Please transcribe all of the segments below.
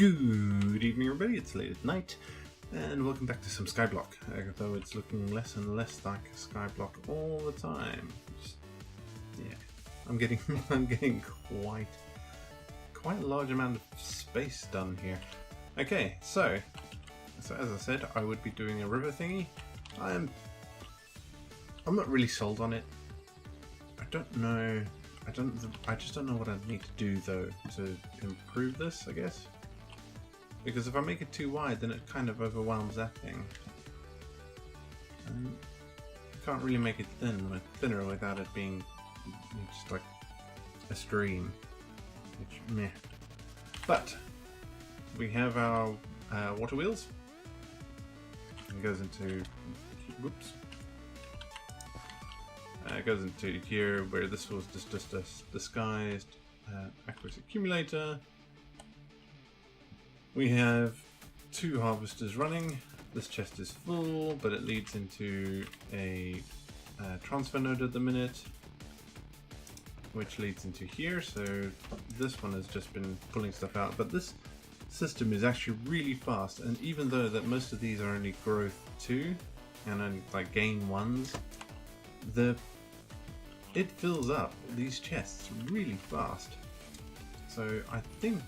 Good evening everybody, it's late at night, and welcome back to some Skyblock, though it's looking less and less like a Skyblock all the time. Yeah, I'm getting quite a large amount of space done here. Okay, so as I said, I would be doing a river thingy. I'm not really sold on it. I don't know. I just don't know what I need to do though to improve this, I guess. Because if I make it too wide, then it kind of overwhelms that thing. And I can't really make it thinner without it being just like a stream. Which, meh. But we have our water wheels. It goes into, whoops. It goes into here, where this was just a disguised accuracy accumulator. We have two harvesters running. This chest is full, but it leads into a transfer node at the minute, which leads into here. So this one has just been pulling stuff out, but this system is actually really fast. And even though that most of these are only growth 2 and only like gain 1s, it fills up these chests really fast. So I think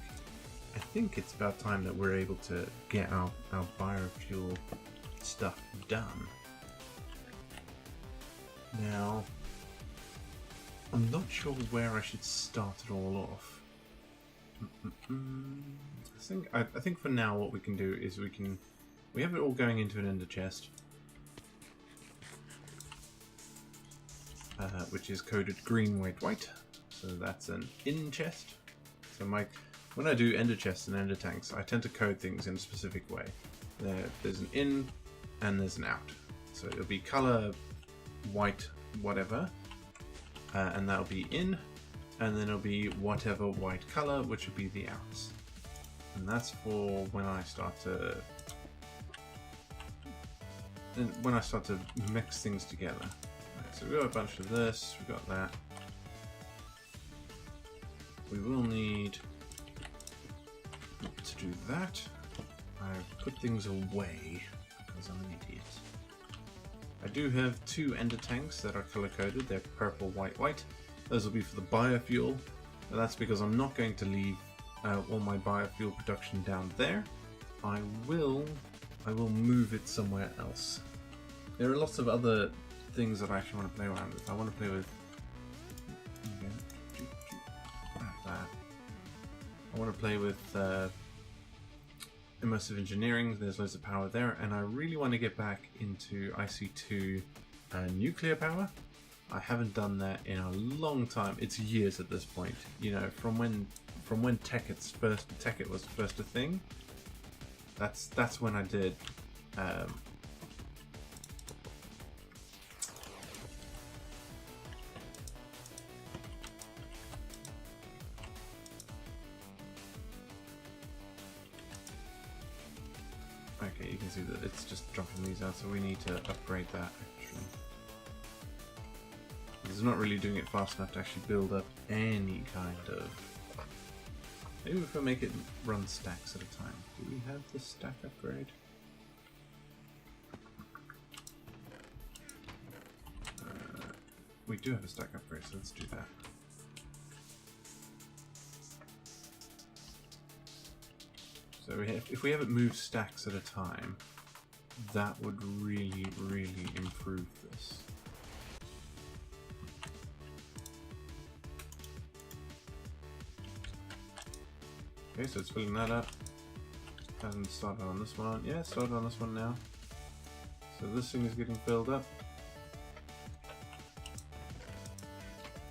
it's about time that we're able to get our biofuel stuff done. Now, I'm not sure where I should start it all off. I think for now what we can do is we have it all going into an ender chest, which is coded green, white. So that's an in chest. So when I do ender chests and ender tanks, I tend to code things in a specific way. There's an in and there's an out. So it'll be color white whatever, and that'll be in, and then it'll be whatever white color, which will be the outs. And that's for when I start to mix things together. Right, so we've got a bunch of this, we've got that. We will need to do that. I've put things away because I'm an idiot. I do have 2 ender tanks that are color coded. They're purple, white. Those will be for the biofuel. But that's because I'm not going to leave all my biofuel production down there. I will move it somewhere else. There are lots of other things that I actually want to play around with. I want to play with that. I want to play with immersive engineering. There's loads of power there, and I really want to get back into IC2 nuclear power. I haven't done that in a long time. It's years at this point. You know, from when Tekkit was first a thing. That's when I did. Okay, you can see that it's just dropping these out, so we need to upgrade that actually. It's not really doing it fast enough to actually build up any kind of... Maybe if I make it run stacks at a time. Do we have the stack upgrade? We do have a stack upgrade, so let's do that. So if we have it move stacks at a time, that would really, really improve this. Okay, so it's filling that up. Hasn't started on this one. Yeah, it started on this one now. So this thing is getting filled up.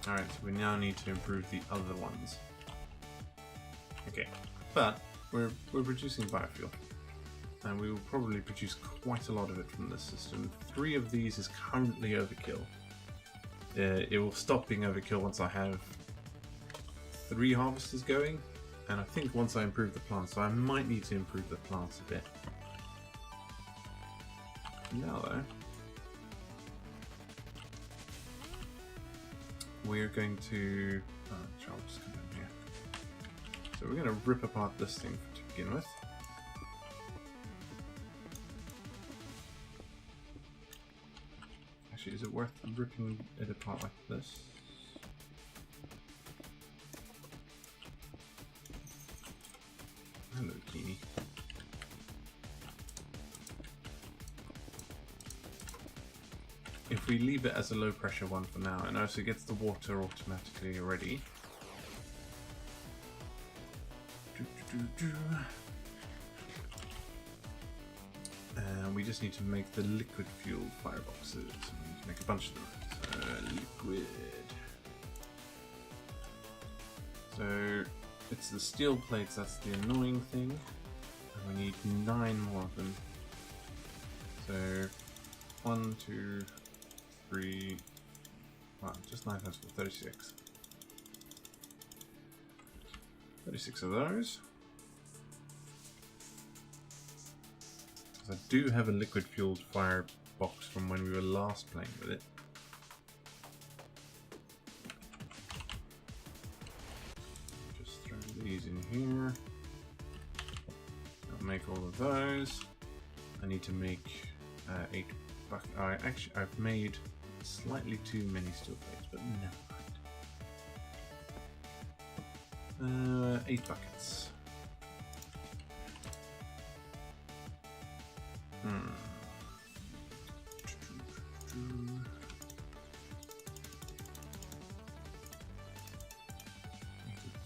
Alright, so we now need to improve the other ones. Okay, but we're producing biofuel, and we will probably produce quite a lot of it from this system. 3 of these is currently overkill. It will stop being overkill once I have 3 harvesters going, and I think once I improve the plants, so I might need to improve the plants a bit. Now though, we're going to... I'll just come in here. So we're going to rip apart this thing to begin with. Actually, is it worth ripping it apart like this? Hello, Teeny. If we leave it as a low pressure one for now, and also gets the water automatically ready. We just need to make the liquid fuel fireboxes. We need to make a bunch of them. So, liquid. So, it's the steel plates, that's the annoying thing. And we need 9 more of them. So, 1, 2, 3, wow, just 9 times 4, 36. 36 of those. I do have a liquid fueled fire box from when we were last playing with it. Just throw these in here. I'll make all of those. I need to make 8 buckets. Actually, I've made slightly too many steel plates, but never mind. 8 buckets.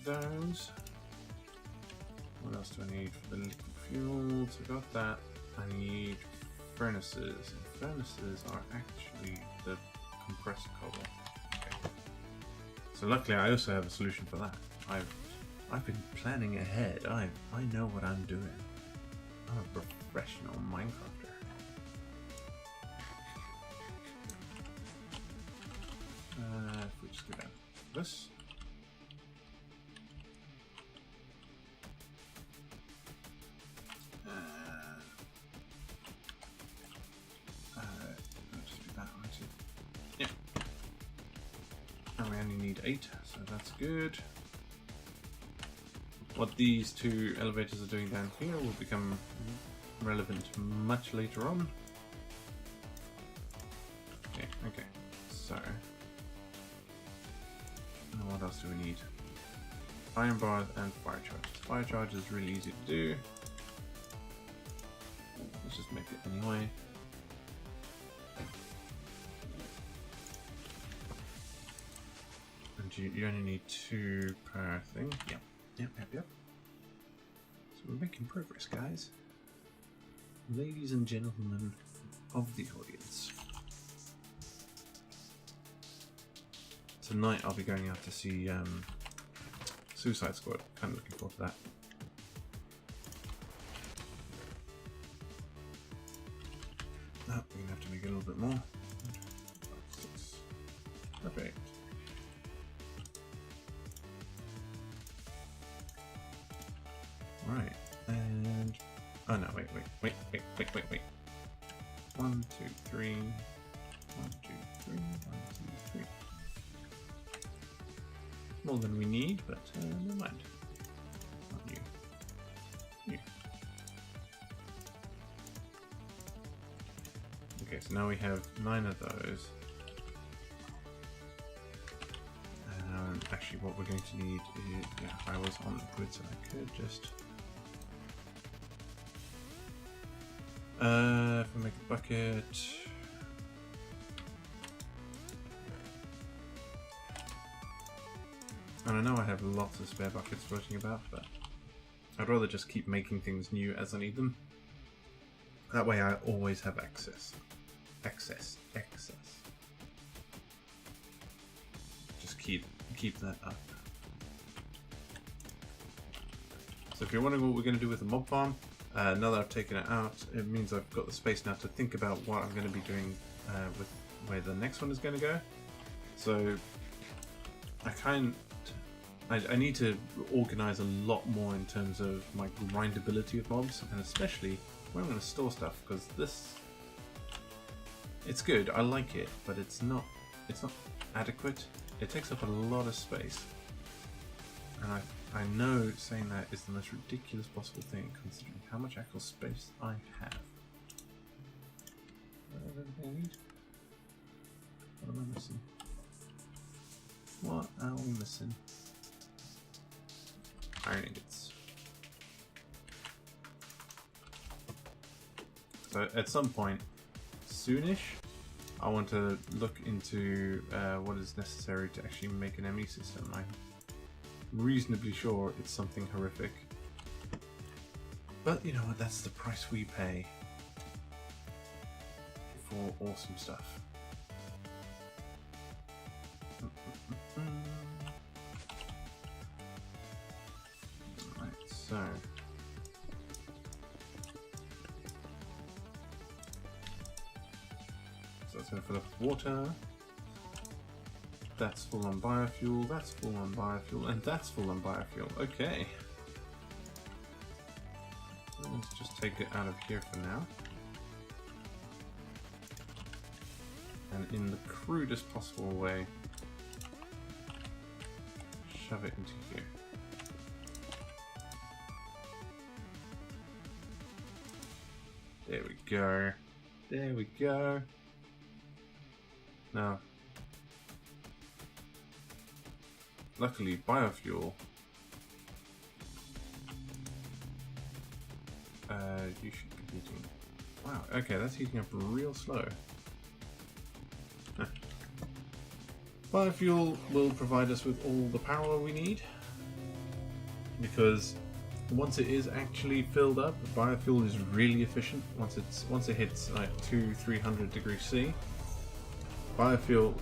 Those. What else do I need for the liquid fuel? So I got that. I need furnaces. And furnaces are actually the compressed cobble. Okay. So luckily I also have a solution for that. I've been planning ahead. I know what I'm doing. I'm a professional Minecrafter. If we just go down to this. Just do that one too. Yeah. And we only need 8, so that's good. What these 2 elevators are doing down here will become relevant much later on. Okay. So, what else do we need? Iron bars and fire charges. Fire charge is really easy to do. Let's just make it anyway. And you only need 2 per thing. Yep. So we're making progress, guys. Ladies and gentlemen of the audience. Tonight I'll be going out to see Suicide Squad. Kind of looking forward to that. Oh, we're going to have to make it a little bit more. 6. Perfect. Right, and oh no, wait. 1, 2, 3. 1, 2, 3. 1, 2, 3. More than we need, but never mind. Not you. Okay, so now we have 9 of those. Actually, what we're going to need is, if I was on liquid, so I could just. If we make a bucket. And I know I have lots of spare buckets floating about, but I'd rather just keep making things new as I need them. That way I always have access. Just keep that up. So if you're wondering what we're going to do with the mob farm, now that I've taken it out, it means I've got the space now to think about what I'm going to be doing with where the next one is going to go. So I need to organize a lot more in terms of my grindability of mobs, and especially where I'm going to store stuff, because it's good, I like it, but it's not adequate. It takes up a lot of space, and I know saying that is the most ridiculous possible thing, considering how much actual space I have. Everything I need? What am I missing? What are we missing? Iron ingots. So at some point, soonish, I want to look into what is necessary to actually make an ME system. I'm reasonably sure it's something horrific. But you know what, that's the price we pay for awesome stuff. Right, so that's going to fill up with water. That's full on biofuel, that's full on biofuel, and that's full on biofuel. Okay. Let's just take it out of here for now. And in the crudest possible way, shove it into here. There we go. There we go. Now, luckily, biofuel. You should be heating. Wow. Okay, that's heating up real slow. Huh. Biofuel will provide us with all the power we need, because once it is actually filled up, biofuel is really efficient. Once it hits like 200-300 degrees C, biofuel.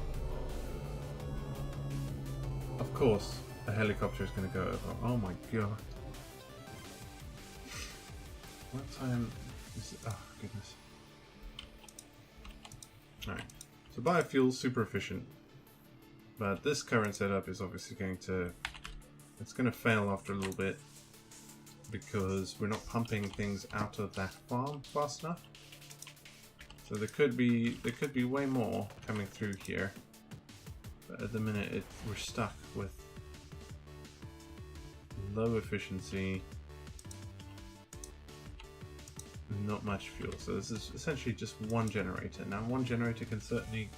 Of course, a helicopter is going to go over. Oh my god! What time is it? Oh goodness! All right. So biofuel super efficient, but this current setup is obviously going to fail after a little bit because we're not pumping things out of that farm fast enough. So there could be way more coming through here, but at the minute we're stuck with low efficiency, not much fuel. So this is essentially just one generator. Now one generator can certainly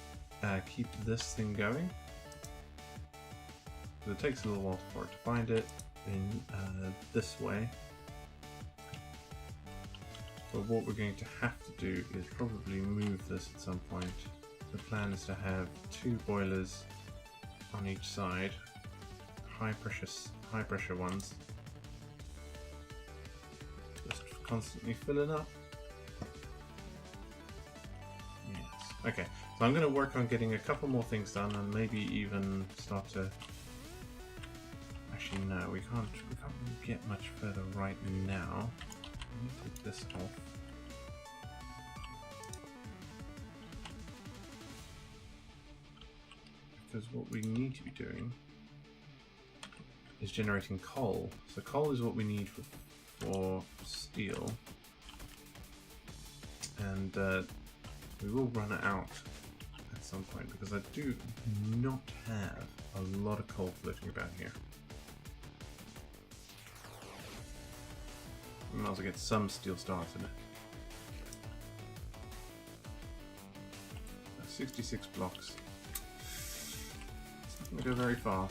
keep this thing going. So it takes a little while for it to find it in this way. But what we're going to have to do is probably move this at some point. The plan is to have 2 boilers on each side, high pressure ones, just constantly filling up. Yes. Okay, so I'm going to work on getting a couple more things done, and maybe even start to. Actually, no, we can't really get much further right now. Let me take this off. Because what we need to be doing is generating coal. So coal is what we need for steel. And we will run it out at some point because I do not have a lot of coal floating about here. We might as well get some steel started. 66 blocks. It's not going to go very far.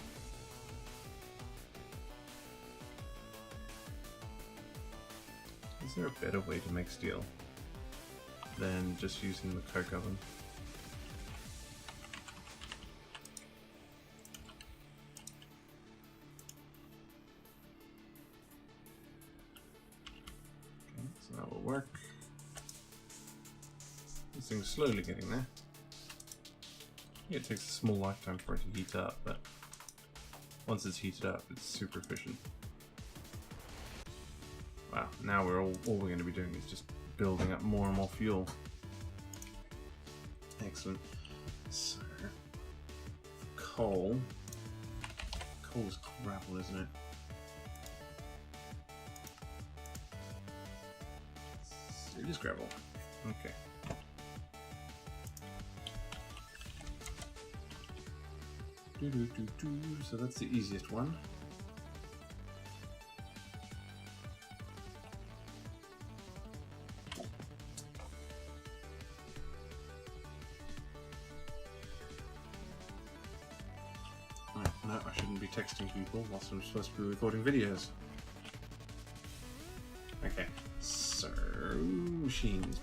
Is there a better way to make steel than just using the coke oven? Okay, so that will work. This thing's slowly getting there. It takes a small lifetime for it to heat up, but once it's heated up, it's super efficient. Wow, now all we're going to be doing is just building up more and more fuel. Excellent. So, coal. Coal is gravel, isn't it? It is gravel. Okay. So that's the easiest one. No, I shouldn't be texting people whilst I'm supposed to be recording videos. Okay, so machines.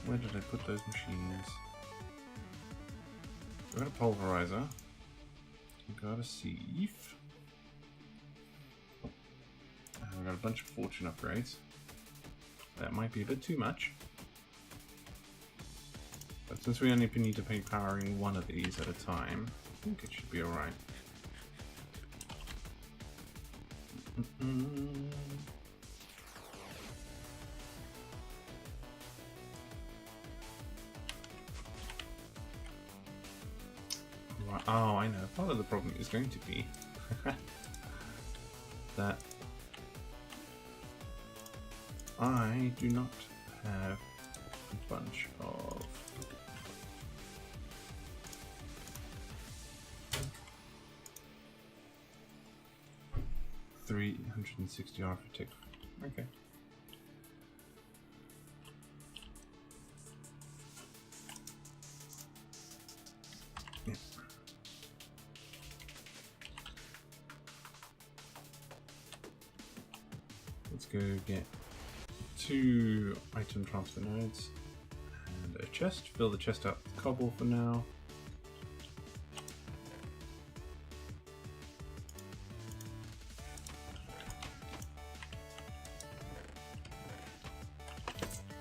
Where did I put those machines? We've got a pulverizer. We've got a sieve. And we've got a bunch of fortune upgrades. That might be a bit too much. But since we only need to pay powering one of these at a time, I think it should be alright. Oh, I know. Part of the problem is going to be that I do not have a bunch of $360 architect. Okay. Yeah. Let's go get 2 item transfer nodes and a chest. Fill the chest up with cobble for now.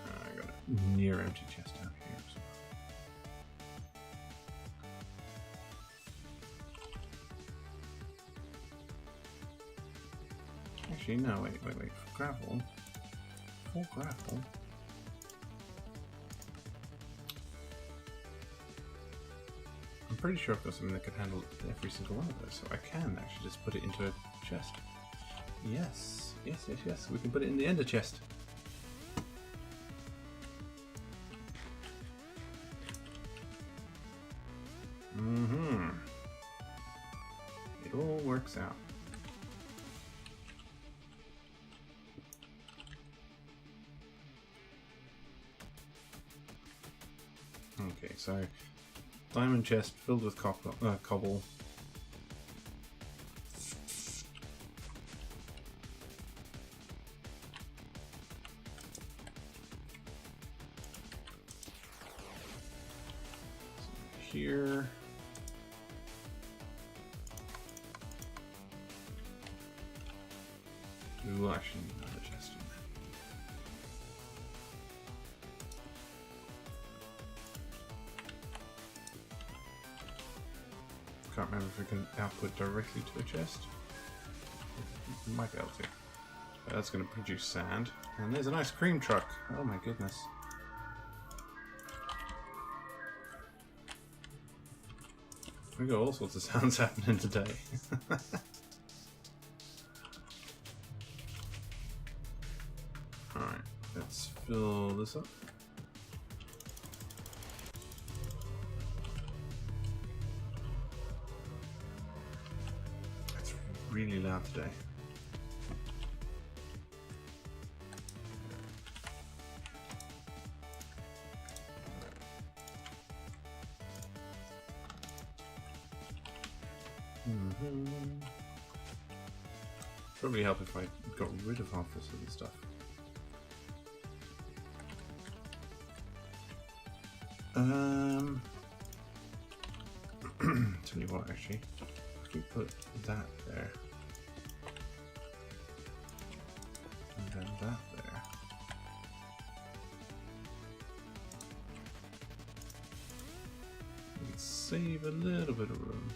I got a near empty chest out here. Actually, no, wait. Gravel. For gravel. I'm pretty sure I've got something that can handle every single one of those, so I can actually just put it into a chest. Yes. We can put it in the ender chest. It all works out. Okay, so diamond chest filled with cobble. So here. We will actually need another chest in there. Can't remember if we can output directly to a chest. We might be able to. That's going to produce sand. And there's an ice cream truck. Oh my goodness. We've got all sorts of sounds happening today. Alright, let's fill this up. It's really loud today. Probably help if I got rid of half this other stuff. Tell you what, actually, if we put that there, and then that there, we can save a little bit of room.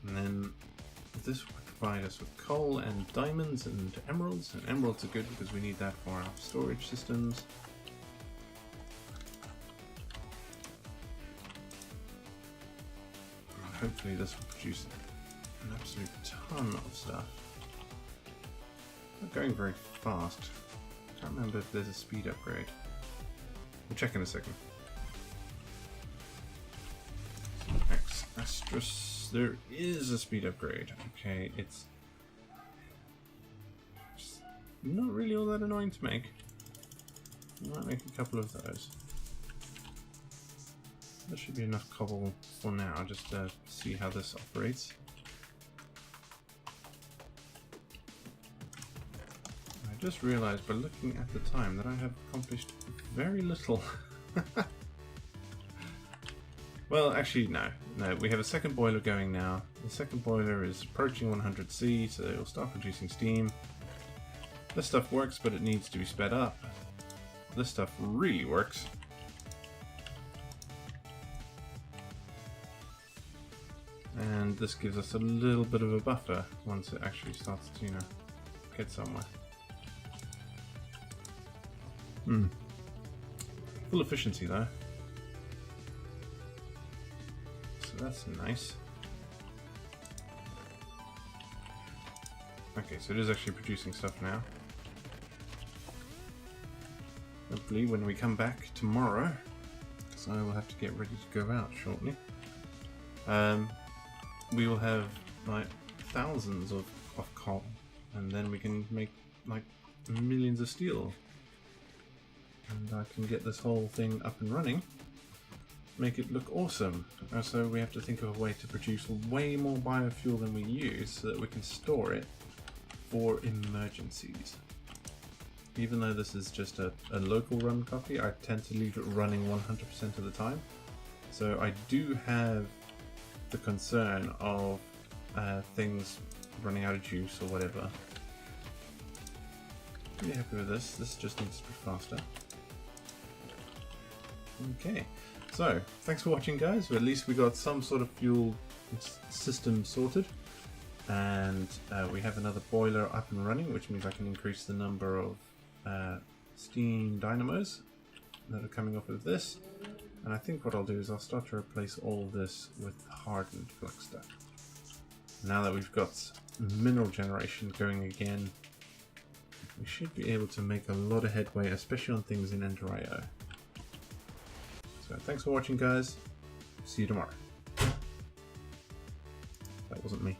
And then this will provide us with coal and diamonds and emeralds. And emeralds are good because we need that for our storage systems. And hopefully this will produce an absolute ton of stuff. Not going very fast. Can't remember if there's a speed upgrade. We'll check in a second. X Astros, there is a speed upgrade. Okay, it's not really all that annoying to make. I might make a couple of those. There should be enough cobble for now, just to see how this operates. I just realized by looking at the time that I have accomplished very little. Well, actually, no. We have a second boiler going now. The second boiler is approaching 100C, so it will start producing steam. This stuff works, but it needs to be sped up. This stuff really works. And this gives us a little bit of a buffer once it actually starts to, get somewhere. Full efficiency though. So that's nice. Okay, so it is actually producing stuff now. Hopefully when we come back tomorrow, because I will have to get ready to go out shortly, we will have like thousands of coal, and then we can make like millions of steel. And I can get this whole thing up and running, make it look awesome. So we have to think of a way to produce way more biofuel than we use so that we can store it for emergencies. Even though this is just a local run copy, I tend to leave it running 100% of the time. So I do have the concern of things running out of juice or whatever. Pretty happy with this. This just needs to be faster. Okay, so thanks for watching, guys. At least we got some sort of fuel system sorted, and we have another boiler up and running, which means I can increase the number of steam dynamos that are coming off of this. And I think what I'll do is I'll start to replace all of this with hardened flux stuff. Now that we've got mineral generation going again, we should be able to make a lot of headway, especially on things in Ender.io. So thanks for watching, guys. See you tomorrow. That wasn't me.